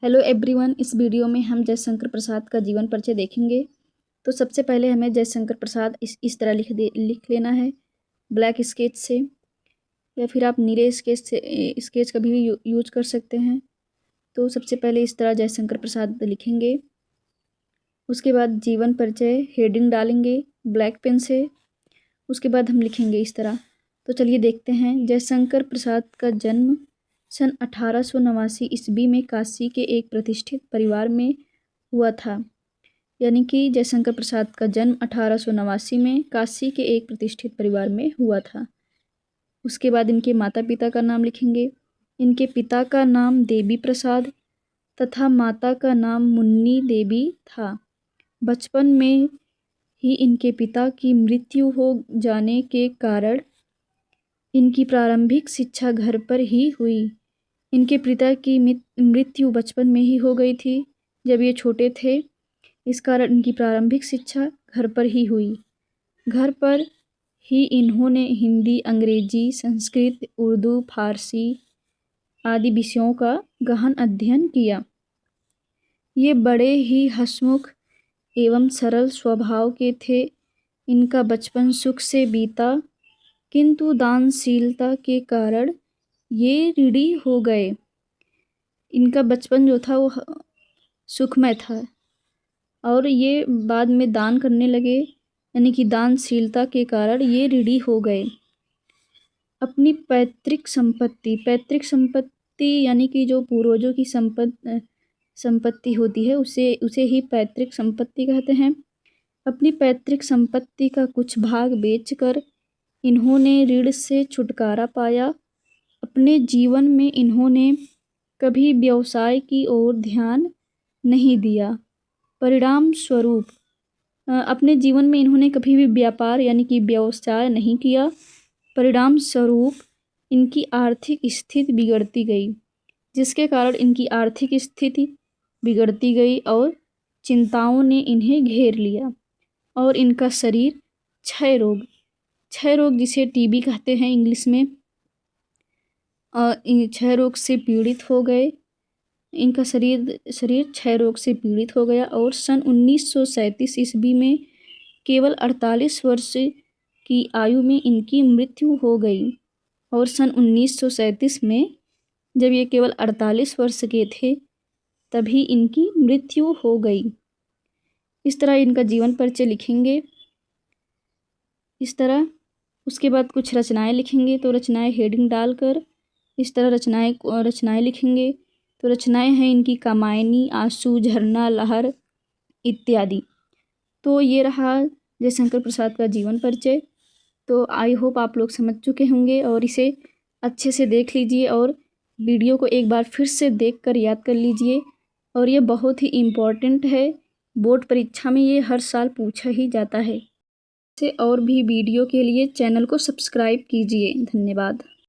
Hello everyone, इस video में हम जयशंकर प्रसाद का जीवन परिचय देखेंगे। तो सबसे पहले हमें जयशंकर प्रसाद इस तरह लिख लेना है ब्लैक स्केच से, या फिर आप नीले स्केच कभी भी यूज कर सकते हैं। तो सबसे पहले इस तरह जयशंकर प्रसाद लिखेंगे। उसके बाद जीवन परिचय हेडिंग डालेंगे ब्लैक पेन से। उसके बाद हम लिखेंगे इस तरह। तो चलिए देखते हैं। जयशंकर प्रसाद का जन्म सन 1889 ईस्वी में काशी के एक प्रतिष्ठित परिवार में हुआ था। यानी कि जयशंकर प्रसाद का जन्म 1889 में काशी के एक प्रतिष्ठित परिवार में हुआ था। उसके बाद इनके माता पिता का नाम लिखेंगे। इनके पिता का नाम देवी प्रसाद तथा माता का नाम मुन्नी देवी था। बचपन में ही इनके पिता की मृत्यु हो जाने के कारण इनकी प्रारंभिक शिक्षा घर पर ही हुई। इनके पिता की मृत्यु बचपन में ही हो गई थी, जब ये छोटे थे। इस कारण इनकी प्रारंभिक शिक्षा घर पर ही हुई। घर पर ही इन्होंने हिंदी, अंग्रेजी, संस्कृत, उर्दू, फारसी आदि विषयों का गहन अध्ययन किया। ये बड़े ही हंसमुख एवं सरल स्वभाव के थे। इनका बचपन सुख से बीता, किंतु दानशीलता के कारण ये ऋणी हो गए। इनका बचपन जो था वो सुखमय था और ये बाद में दान करने लगे, यानी कि दानशीलता के कारण ये ऋणी हो गए। अपनी पैतृक संपत्ति यानी कि जो पूर्वजों की संपत्ति होती है उसे ही पैतृक संपत्ति कहते हैं। अपनी पैतृक संपत्ति का कुछ भाग बेचकर इन्होंने ऋण से छुटकारा पाया। अपने जीवन में इन्होंने कभी व्यवसाय की ओर ध्यान नहीं दिया। परिणाम स्वरूप अपने जीवन में इन्होंने कभी भी व्यापार यानी कि व्यवसाय नहीं किया। परिणाम स्वरूप इनकी आर्थिक स्थिति बिगड़ती गई, जिसके कारण इनकी आर्थिक स्थिति बिगड़ती गई और चिंताओं ने इन्हें घेर लिया और इनका शरीर क्षय रोग जिसे टीबी कहते हैं इंग्लिश में, क्षय रोग से पीड़ित हो गए। इनका शरीर क्षय रोग से पीड़ित हो गया और सन 1937 ईस्वी में केवल 48 वर्ष की आयु में इनकी मृत्यु हो गई। और सन 1937 में जब ये केवल 48 वर्ष के थे तभी इनकी मृत्यु हो गई। इस तरह इनका जीवन परिचय लिखेंगे इस तरह। उसके बाद कुछ रचनाएं लिखेंगे। तो रचनाएं हेडिंग डालकर इस तरह रचनाएं लिखेंगे। तो रचनाएं हैं इनकी कामायनी, आंसू, झरना, लहर इत्यादि। तो ये रहा जयशंकर प्रसाद का जीवन परिचय। तो आई होप आप लोग समझ चुके होंगे और इसे अच्छे से देख लीजिए और वीडियो को एक बार फिर से देखकर याद कर लीजिए। और ये बहुत ही इम्पोर्टेंट है, बोर्ड परीक्षा में ये हर साल पूछा ही जाता है। से और भी वीडियो के लिए चैनल को सब्सक्राइब कीजिए। धन्यवाद।